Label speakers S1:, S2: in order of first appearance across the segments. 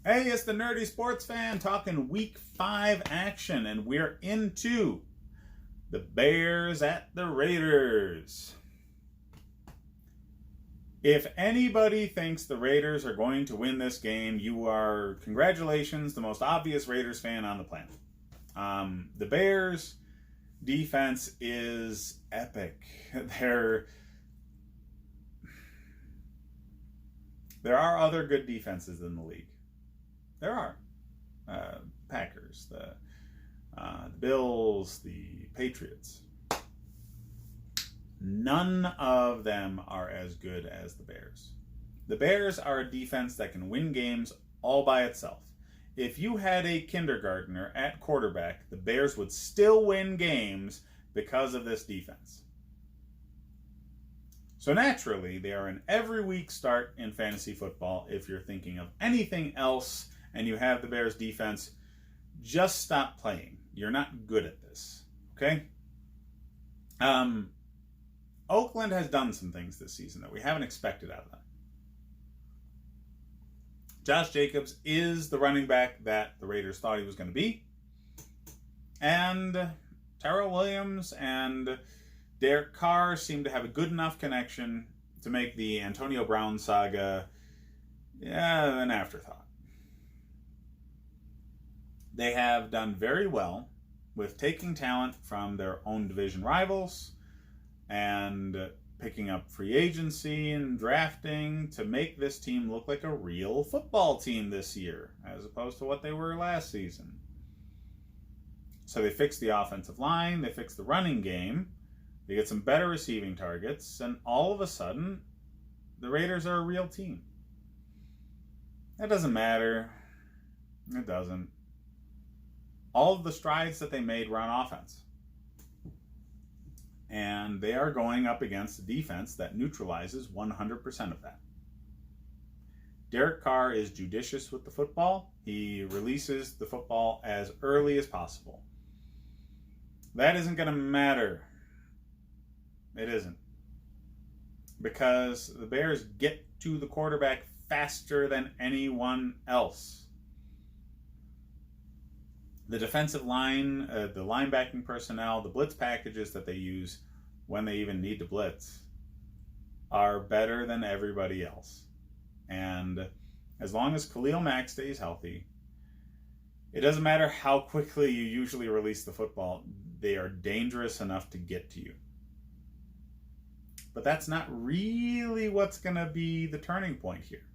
S1: Hey, it's the Nerdy Sports Fan talking Week 5 action, and we're into the Bears at the Raiders. If anybody thinks the Raiders are going to win this game, you are, congratulations, the most obvious Raiders fan on the planet. The Bears defense is epic. There are other good defenses in the league. There are. Packers, the Bills, the Patriots. None of them are as good as the Bears. The Bears are a defense that can win games all by itself. If you had a kindergartner at quarterback, the Bears would still win games because of this defense. So naturally, they are an every week start in fantasy football. If you're thinking of anything else and you have the Bears defense, just stop playing. You're not good at this, okay? Oakland has done some things this season that we haven't expected out of them. Josh Jacobs is the running back that the Raiders thought he was going to be. And Tyrell Williams and Derek Carr seem to have a good enough connection to make the Antonio Brown saga an afterthought. They have done very well with taking talent from their own division rivals and picking up free agency and drafting to make this team look like a real football team this year, as opposed to what they were last season. So they fixed the offensive line, they fixed the running game, they get some better receiving targets, and all of a sudden, the Raiders are a real team. That doesn't matter. It doesn't. All of the strides that they made were on offense. And they are going up against a defense that neutralizes 100% of that. Derek Carr is judicious with the football. He releases the football as early as possible. That isn't going to matter. It isn't. Because the Bears get to the quarterback faster than anyone else. The defensive line, the linebacking personnel, the blitz packages that they use when they even need to blitz are better than everybody else. And as long as Khalil Mack stays healthy, it doesn't matter how quickly you usually release the football, they are dangerous enough to get to you. But that's not really what's going to be the turning point here.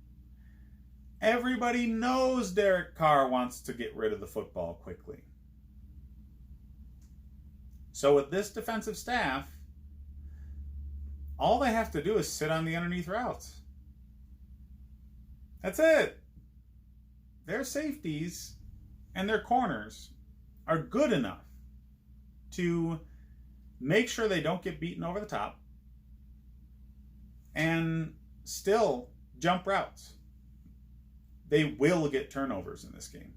S1: Everybody knows Derek Carr wants to get rid of the football quickly. So with this defensive staff, all they have to do is sit on the underneath routes. That's it. Their safeties and their corners are good enough to make sure they don't get beaten over the top and still jump routes. They will get turnovers in this game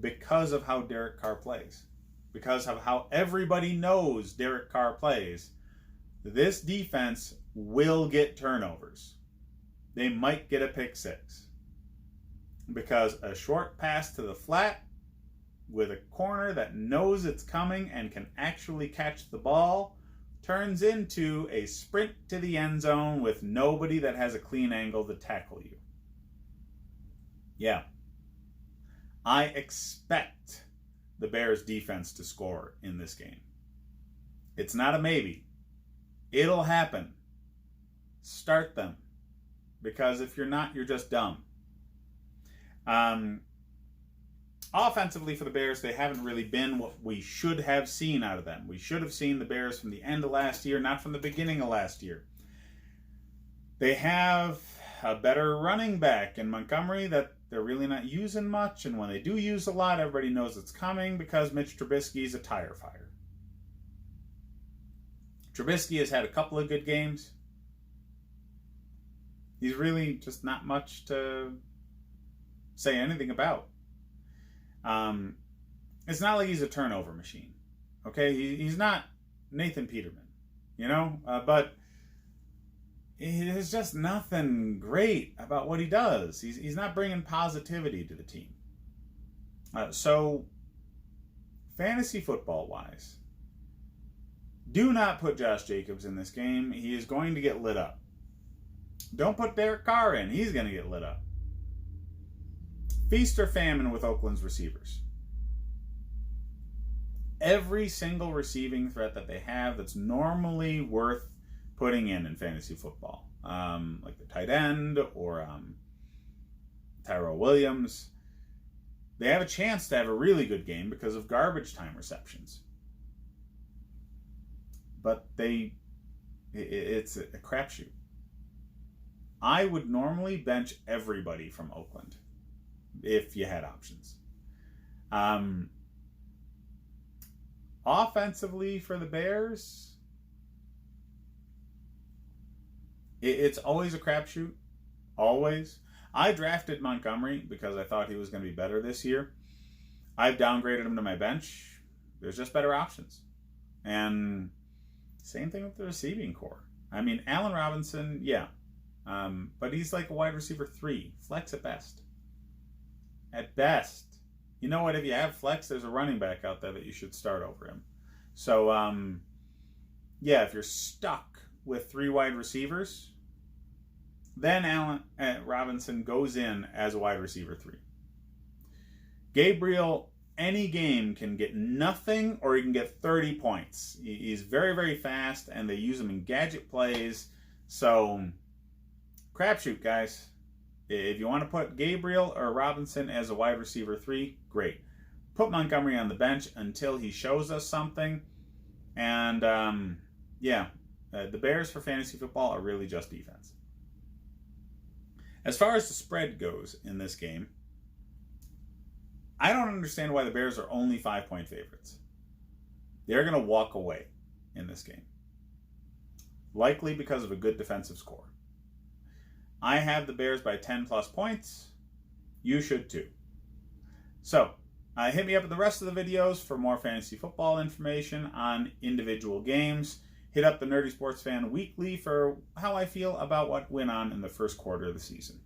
S1: because of how Derek Carr plays. Because of how everybody knows Derek Carr plays, this defense will get turnovers. They might get a pick six. Because a short pass to the flat with a corner that knows it's coming and can actually catch the ball turns into a sprint to the end zone with nobody that has a clean angle to tackle you. Yeah. I expect the Bears defense to score in this game. It's not a maybe. It'll happen. Start them. Because if you're not, you're just dumb. Offensively for the Bears, they haven't really been what we should have seen out of them. We should have seen the Bears from the end of last year, not from the beginning of last year. They have a better running back in Montgomery that they're really not using much, and when they do use a lot, everybody knows it's coming because Mitch Trubisky is a tire fire. Trubisky has had a couple of good games. He's really just not much to say anything about. It's not like he's a turnover machine. Okay, he's not Nathan Peterman, but there's just nothing great about what he does. He's not bringing positivity to the team. So, fantasy football-wise, do not put Josh Jacobs in this game. He is going to get lit up. Don't put Derek Carr in. He's going to get lit up. Feast or famine with Oakland's receivers. Every single receiving threat that they have that's normally worth putting in fantasy football, like the tight end or Tyrell Williams, they have a chance to have a really good game because of garbage time receptions. But it's a crapshoot. I would normally bench everybody from Oakland if you had options. Offensively for the Bears, it's always a crapshoot. Always. I drafted Montgomery because I thought he was going to be better this year. I've downgraded him to my bench. There's just better options. And same thing with the receiving core. I mean, Allen Robinson, yeah. But he's like a wide receiver 3. Flex at best. At best. You know what? If you have flex, there's a running back out there that you should start over him. So, yeah, if you're stuck with 3 wide receivers, then Allen Robinson goes in as a wide receiver 3. Gabriel, any game, can get nothing or he can get 30 points. He's very, very fast, and they use him in gadget plays. So, crapshoot, guys. If you want to put Gabriel or Robinson as a wide receiver 3, great. Put Montgomery on the bench until he shows us something. And, the Bears for fantasy football are really just defense. As far as the spread goes in this game, I don't understand why the Bears are only 5-point favorites. They're going to walk away in this game. Likely because of a good defensive score. I have the Bears by 10 plus points. You should too. So, hit me up in the rest of the videos for more fantasy football information on individual games. Hit up the Nerdy Sports Fan Weekly for how I feel about what went on in the first quarter of the season.